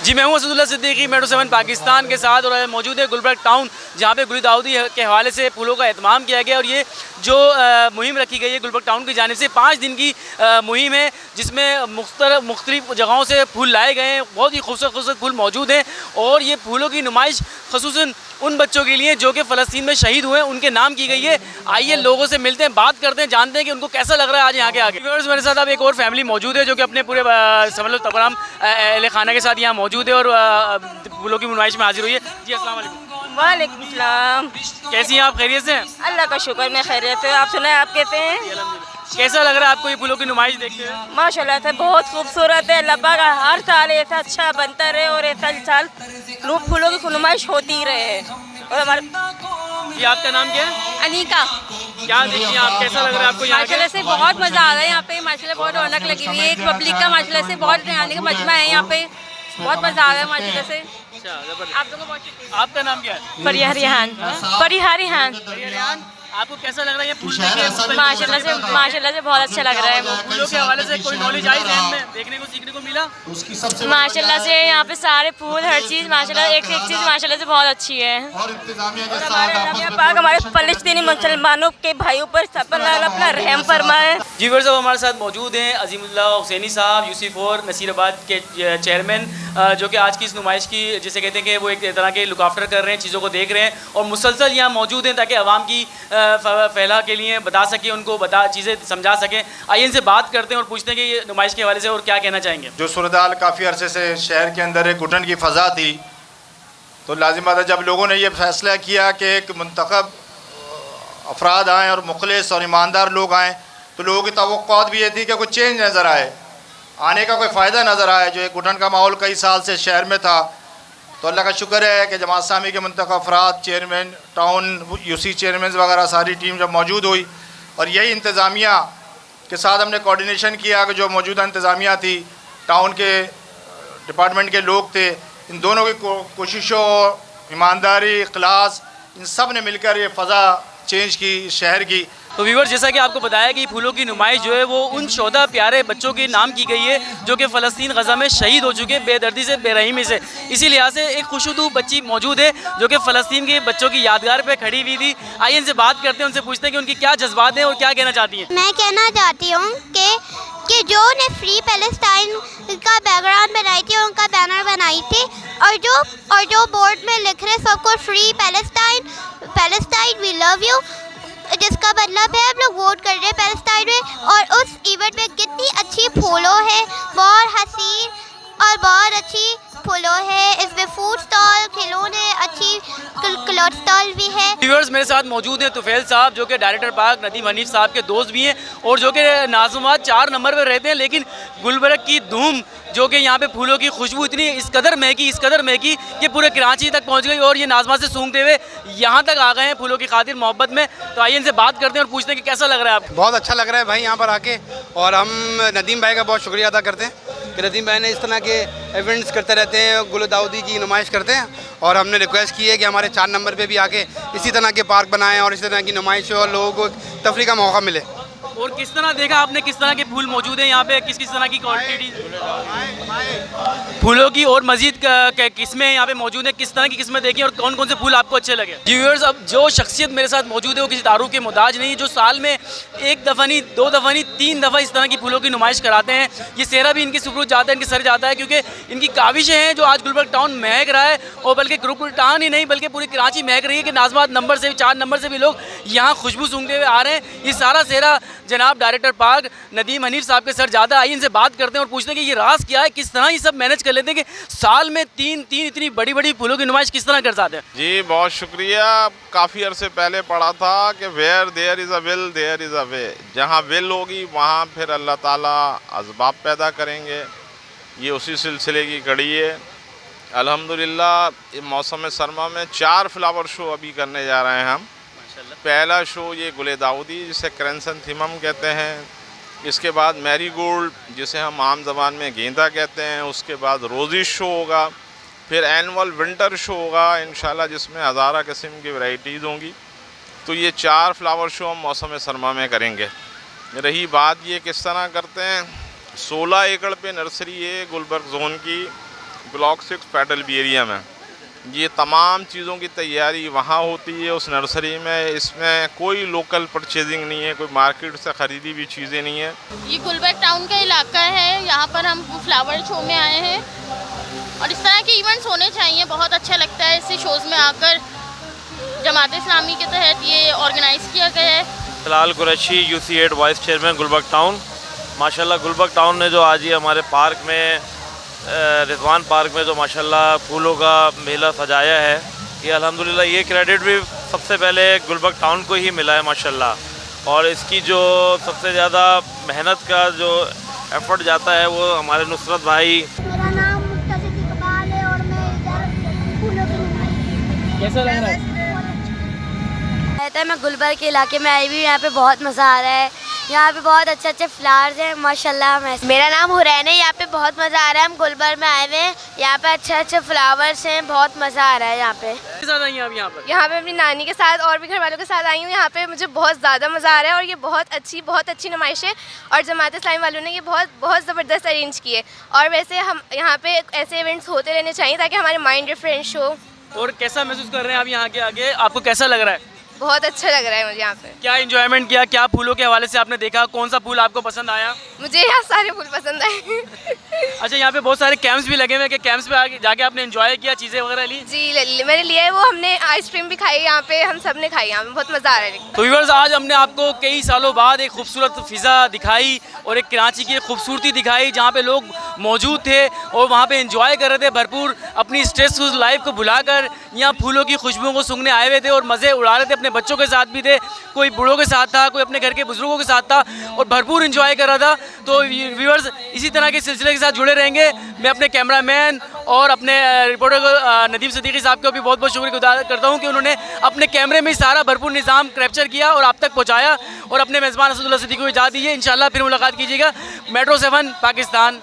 जी मैं हूं असदुल्ला सिद्दीकी मेट्रो 7 पाकिस्तान के साथ और मौजूद है गुलबर्ग टाउन, जहां पे गुली दाऊदी के हवाले से फूलों का एहतमाम किया गया। और ये जो मुहिम रखी गई है गुलबर्ग टाउन की जानिब से 5 दिन की मुहिम है, जिसमें मुख्तलिफ जगहों से फूल लाए गए हैं। बहुत ही खूबसूरत फूल मौजूद हैं और ये फूलों की नुमाइश खसूसन उन बच्चों के लिए जो कि फ़लस्तीन में शहीद हुए हैं, उनके नाम की गई है। आइए लोगों से मिलते हैं, बात करते हैं, जानते हैं कि उनको कैसा लग रहा है आज यहाँ के आगे। व्यूअर्स, मेरे साथ अब एक और फैमिली मौजूद है जो कि अपने पूरे समझ लो तमाम अहले खाना के साथ यहाँ मौजूद है और फूलों की नुमाइश में हाजिर हुई है। जी अस्सलाम वालेकुम। वालेकुम सलाम। कैसी हैं आप, खैरियत से हैं? अल्लाह का शुक्र, मैं खैरियत से। आप सुनाए, आप कैसे हैं? कैसा लग रहा है आपको ये फूलों की नुमाइश देखते हुए? माशाल्लाह से बहुत खूबसूरत है। अल्लाह पाक हर साल ऐसा अच्छा बनता रहे और ऐसा साल लोग फूलों की नुमाइश होती ही रहे। और हमारे जी आपका नाम क्या है? अनीका। क्या देखिए आप, कैसा लग रहा है आपको यहाँ माशाल्लाह से बहुत मज़ा आ रहा है यहाँ पे। माशाल्लाह बहुत रौनक लगी हुई है। एक पब्लिक का माशाल्लाह से बहुत आने का मजमा है यहाँ पे। बहुत मज़ा आ रहा है माशाल्लाह से। आप लोगों को बहुत शुक्रिया। आपका नाम क्या है? फरिया रिहान। फरिया रिहान। रियान, आपको कैसा लग रहा है ये फूल देखिए? माशाल्लाह से बहुत अच्छा लग रहा है। फूलों के हवाले से कोई नॉलेज आई ज़हन में, देखने को सीखने को मिला? माशाल्लाह से यहाँ पे सारे फूल, हर चीज़ माशाल्लाह, एक चीज़ माशाल्लाह से बहुत अच्छी है। और हमारे पाक हमारे फ़लस्तीनी मुसलमानों के भाइयों पर सब पर अपना रहम फरमाए। जी व्यूअर्स, अब हमारे साथ मौजूद हैं अजीमुल्लाह हुसैनी साहब, यूसी4 नसीराबाद के चेयरमैन, जो कि आज की इस नुमाइश की जिसे कहते हैं कि वो एक तरह के लुक आफ्टर कर रहे हैं, चीज़ों को देख रहे हैं और मुसलसल यहाँ मौजूद हैं ताकि आवाम की फैला के लिए बता सकें, उनको चीज़ें समझा सकें। आइए इनसे बात करते हैं और पूछते हैं कि ये नुमाइश के हवाले से और क्या कहना चाहेंगे। जो सूरत काफ़ी अरसे से शहर के अंदर एक घुटन की फ़ज़ा थी, तो लाजिम बात है जब लोगों ने यह फ़ैसला किया कि एक मुंतखब अफराद आएँ और मुखलिस और ईमानदार लोग आएँ, तो लोगों की तवक्कुआत भी ये थी कि कुछ चेंज नज़र आए, आने का कोई फ़ायदा नज़र आए। जो एक घुटन का माहौल कई साल से शहर में था, तो अल्लाह का शुक्र है कि जमात इस्लामी के मुंतखब अफराद, चेयरमैन, टाउन यूसी चेयरमैन वगैरह सारी टीम जब मौजूद हुई और यही इंतज़ामिया के साथ हमने कोऑर्डिनेशन किया कि जो मौजूदा इंतज़ामिया थी, टाउन के डिपार्टमेंट के लोग थे, इन दोनों की कोशिशों, ईमानदारी, इखलास, इन सब ने मिलकर ये फ़ज़ा चेंज की शहर की। तो व्यूअर्स, जैसा कि आपको बताया कि फूलों की नुमाइश जो है वो उन 14 प्यारे बच्चों के नाम की गई है जो कि फ़लस्तीन गज़ा में शहीद हो चुके हैं, बेदर्दी से, बेरहमी से। इसी लिहाज से एक खुशुदू बच्ची मौजूद है जो कि फ़लस्तीन के बच्चों की यादगार पे खड़ी हुई थी। आइए इनसे बात करते हैं, उनसे पूछते हैं कि उनकी क्या जज्बात हैं और क्या कहना चाहती हैं। मैं कहना चाहती हूँ कि जो ने फ्री पैलेस्टाइन का बैकग्राउंड बनाई थी और उनका बैनर बनाई थी और जो बोर्ड में लिख रहे सबको free Palestine we love you, जिसका मतलब है हम लोग वोट कर रहे हैं पैलेस्टाइन में। और उस इवेंट में कितनी अच्छी फूलों है, बहुत हसीन और बहुत अच्छी फूलों है। इसमें फूड स्टॉल, खिलौने, अच्छी क्लॉथ स्टॉल भी है। व्यूअर्स, मेरे साथ मौजूद हैं तुफैल साहब जो कि डायरेक्टर पार्क नदीम हनीफ साहब के दोस्त भी हैं और जो कि नाज़िमाबाद 4 नंबर पर रहते हैं। लेकिन गुलबर्ग की धूम जो कि यहाँ पे फूलों की खुशबू इतनी इस कदर महकी कि पूरे कराची तक पहुँच गई और ये नाज़िमाबाद से सूंघते हुए यहाँ तक आ गए हैं फूलों की खातिर मोहब्बत में। तो आइए इनसे बात करते हैं और पूछते हैं कि कैसा लग रहा है आपको। बहुत अच्छा लग रहा है भाई यहाँ पर आके, और हम नदीम भाई का बहुत शुक्रिया अदा करते हैं कि नदीम भाई ने इस तरह के इवेंट्स करते रहते हैं, गुल दाऊदी की नुमाइश करते हैं। और हमने रिक्वेस्ट की है कि हमारे 4 नंबर पे भी आके इसी तरह के पार्क बनाएं और इसी तरह की नुमाइश हो और लोगों को तफरी का मौका मिले। और किस तरह देखा आपने, किस तरह के फूल मौजूद हैं यहाँ पे, किस किस तरह की क्वांटिटी फूलों की और मजीद किस्में यहाँ पे मौजूद हैं, किस तरह की किस्में देखी और कौन कौन से फूल आपको अच्छे लगे। जी व्यूअर्स, अब जो शख्सियत मेरे साथ मौजूद है वो किसी तारुफ के मुहताज नहीं, जो साल में 1 दफ़ा नहीं, 2 दफ़ा नहीं, 3 दफ़ा इस तरह की फूलों की नुमाइश कराते हैं। ये सेहरा भी इनके सुपुर्द जाता है, इनके सर जाता है, क्योंकि इनकी काविशें हैं जो आज गुलबर्ग टाउन महक रहा है। और बल्कि गुलबर्ग टाउन ही नहीं बल्कि पूरी कराची महक रही है कि नाज़िमाबाद नंबर से 4 नंबर से भी लोग यहाँ खुशबू सूंघते हुए आ रहे हैं। ये सारा सेहरा जनाब डायरेक्टर पार्क नदीम हनीफ साहब के सर जाता है। आइए इनसे बात करते हैं और पूछते हैं कि ये राज क्या है, किस तरह ये सब मैनेज कर लेते हैं कि साल में तीन इतनी बड़ी बड़ी फूलों की नुमाइश किस तरह कर सकते हैं। जी बहुत शुक्रिया। काफ़ी अरसे पहले पढ़ा था कि where there is a will there is a way, जहाँ विल होगी वहाँ फिर अल्लाह ताला असबाब पैदा करेंगे। ये उसी सिलसिले की कड़ी है। अल्हम्दुलिल्लाह मौसम सरमा में 4 फ्लावर शो अभी करने जा रहे हैं हम। पहला शो ये गुले दाऊदी जिसे क्रेंसनथीमम कहते हैं, इसके बाद मैरीगोल्ड जिसे हम आम ज़बान में गेंदा कहते हैं, उसके बाद रोज़ी शो होगा, फिर एनुअल विंटर शो होगा इंशाल्लाह जिसमें हज़ारा किस्म की वैराइटीज़ होंगी। तो ये 4 फ्लावर शो हम मौसम सरमा में करेंगे। रही बात ये किस तरह करते हैं, 16 एकड़ पे नर्सरी है गुलबर्ग जोन की ब्लॉक 6 फेडरल बी एरिया में। ये तमाम चीज़ों की तैयारी वहाँ होती है उस नर्सरी में। इसमें कोई लोकल परचेजिंग नहीं है, कोई मार्केट से ख़रीदी हुई चीज़ें नहीं है। ये गुलबर्ग टाउन का इलाका है, यहाँ पर हम फ्लावर शो में आए हैं और इस तरह के इवेंट्स होने चाहिए। बहुत अच्छा लगता है ऐसे शोज़ में आकर। जमात इस्लामी के तहत ये ऑर्गेनाइज़ किया गया है। फिलहाल Qureshi UC8 vice chairman Gulberg Town. माशाल्लाह गुलबर्ग टाउन ने जो आज ये हमारे पार्क में रिजवान पार्क में जो माशाल्लाह फूलों का मेला सजाया है, ये अल्हम्दुलिल्लाह ये क्रेडिट भी सबसे पहले गुलबर्ग टाउन को ही मिला है माशाल्लाह। और इसकी जो सबसे ज़्यादा मेहनत का जो एफर्ट जाता है वो हमारे नुसरत भाई। मेरा नाम मुक्तसिद इकबाल है और मैं इधर फूलों की नुमाइश। कैसा लग रहा है? कहता है मैं गुलबर्ग के इलाके में आई हुई हूँ, यहाँ पे बहुत मज़ा आ रहा है। यहाँ पे बहुत अच्छे अच्छे फ्लावर्स हैं माशाल्लाह। मेरा नाम हुरैन है, यहाँ पे बहुत मज़ा आ रहा है। हम गुलबर्ग में आए हुए हैं, यहाँ पे अच्छे अच्छे फ्लावर्स हैं, बहुत मज़ा आ रहा है यहाँ पे। किस साथ आई हैं आप यहाँ पर? यहाँ पे अपनी नानी के साथ और भी घर वालों के साथ आई हूँ। यहाँ पे मुझे बहुत ज़्यादा मज़ा आ रहा है और ये बहुत अच्छी नुमाइश है और जमात इस्लामी वालों ने ये बहुत ज़बरदस्त अरेंज की है। और वैसे हम यहाँ पे ऐसे इवेंट्स होते रहने चाहिए ताकि हमारे माइंड रिफ्रेश हो। और कैसा महसूस कर रहे हैं आप यहाँ के आगे? आपको कैसा लग रहा है? बहुत अच्छा लग रहा है मुझे यहाँ पे। क्या एंजॉयमेंट किया? क्या फूलों के हवाले से आपने देखा? कौन सा फूल आपको पसंद आया? मुझे यहाँ सारे फूल पसंद आए। अच्छा, यहाँ पे बहुत सारे कैंप्स भी लगे हुए हैं कि कैंप्स पे आके जाके आपने एंजॉय किया, चीज़ें वगैरह ली? जी मैंने लिया है, वो हमने आइसक्रीम भी खाई यहाँ पे, हम सब ने खाई यहाँ पे, बहुत मज़ा आ रहा है। तो व्यूअर्स, आज हमने आपको कई सालों बाद एक खूबसूरत फ़िज़ा दिखाई और एक कराची की खूबसूरती दिखाई जहाँ पे लोग मौजूद थे और वहाँ पे एंजॉय कर रहे थे भरपूर अपनी स्ट्रेसफुल लाइफ को भुलाकर। यहाँ फूलों की खुशबुओं को सूंघने आए हुए थे और मज़े उड़ा रहे थे। अपने बच्चों के साथ भी थे, कोई बूढ़ों के साथ था, कोई अपने घर के बुजुर्गों के साथ था और भरपूर एंजॉय कर रहा था। तो व्यूअर्स, इसी तरह के सिलसिले के साथ जुड़े रहेंगे। मैं अपने कैमरामैन और अपने रिपोर्टर नदीम सिद्दीकी साहब को भी बहुत बहुत शुक्रिया करता हूँ कि उन्होंने अपने कैमरे में सारा भरपूर निज़ाम कैप्चर किया और आप तक पहुँचाया और अपने मेज़बान असदुल्लाह सिद्दीकी को इजाज़त दी है। इंशाल्लाह फिर मुलाकात कीजिएगा। मेट्रो 7 पाकिस्तान।